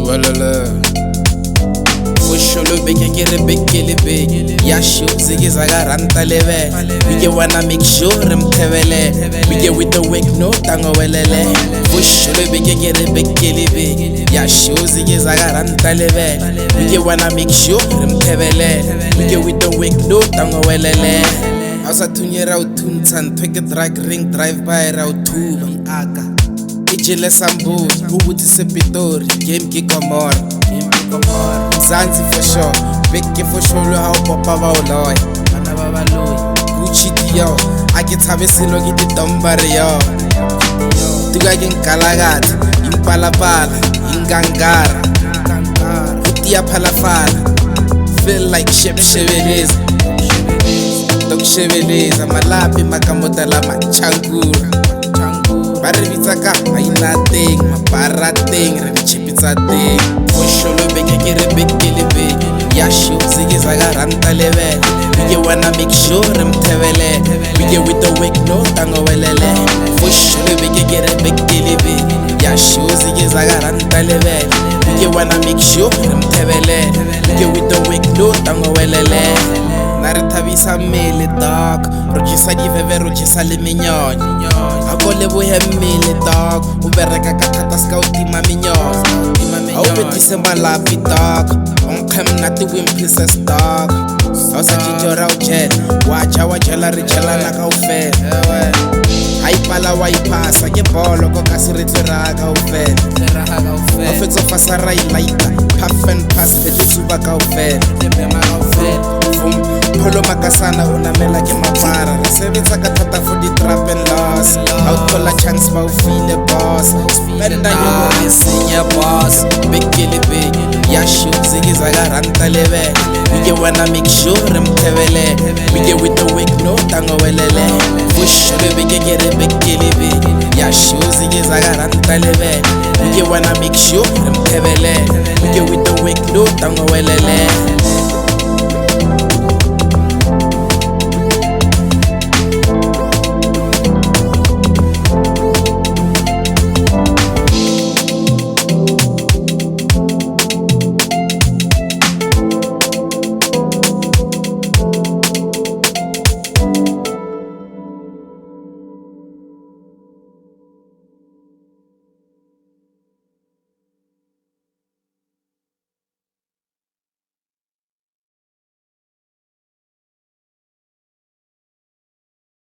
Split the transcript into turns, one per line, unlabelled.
welele. Fosholo Beke Beke Le Beke Yasho, zeke, zaka, Ranta Lebele. We get wanna make sure Remthebelelele. We get with the wake no tango welele. Fosholo Beke Le Beke Yasho, zeke, zaka, Ranta Lebele. We get wanna make sure Remthebelelele. We get with the wake no tango welele. Haosa Thunye thuntsha Nthwe Ke drag ring drive by thuba. Jele sumbody, Ruthes pitori, Game Ke Ghomora. Mzanzi fosho, Beke Fosholo, popa Baloyi. Dior, I get silo get the dumbario. Duka Ke impalapala, ingangara. Palafala, feel like Shebe Shebeleza. Duka Shebeleza, malapi makamotala machangura. Barivitsa ka aina ting, mapara ting, renchipitsa ting. Fosholo Beke Le Beke Yasho, zeke, zaka, Ranta Lebele. We get wanna make sure Remthebelelele. We get with the wake no tango welele. Fosholo Beke Le Beke Yasho, zeke, zaka, Ranta Lebele. We get wanna make sure Remthebelelele. We get with the wake no tango welele. Narithabisa mele dog, rojisa diveve rojisa le minyonyo. Akole bohe mele dog, ubereka kakata scoutima minyonyo. Awubethise malapi dog, onkhem nati wimprises dog. Haosa Jijora ujele, waja wajela rijela laka ufele. Haipala waipasa, ke bolo koka siritweraka ufele. Ofetso fasa railaita, puff and pass petitsuba ka ufele. Polo makasana unamela ke mapara. Resebetsa ka thata for the trap and loss. Outkola chance ba ufile boss. Spenda nyo senior boss. Beke Le Beke Yasho, zeke, zaka, Ranta Lebele. We get wanna make sure Remthebelelele. We get with the wake no tango welele. Fosholo Beke Le Beke Yasho, zeke, zaka, Ranta Lebele. We get wanna make sure Remthebelelele. We get with the wake no tango welele.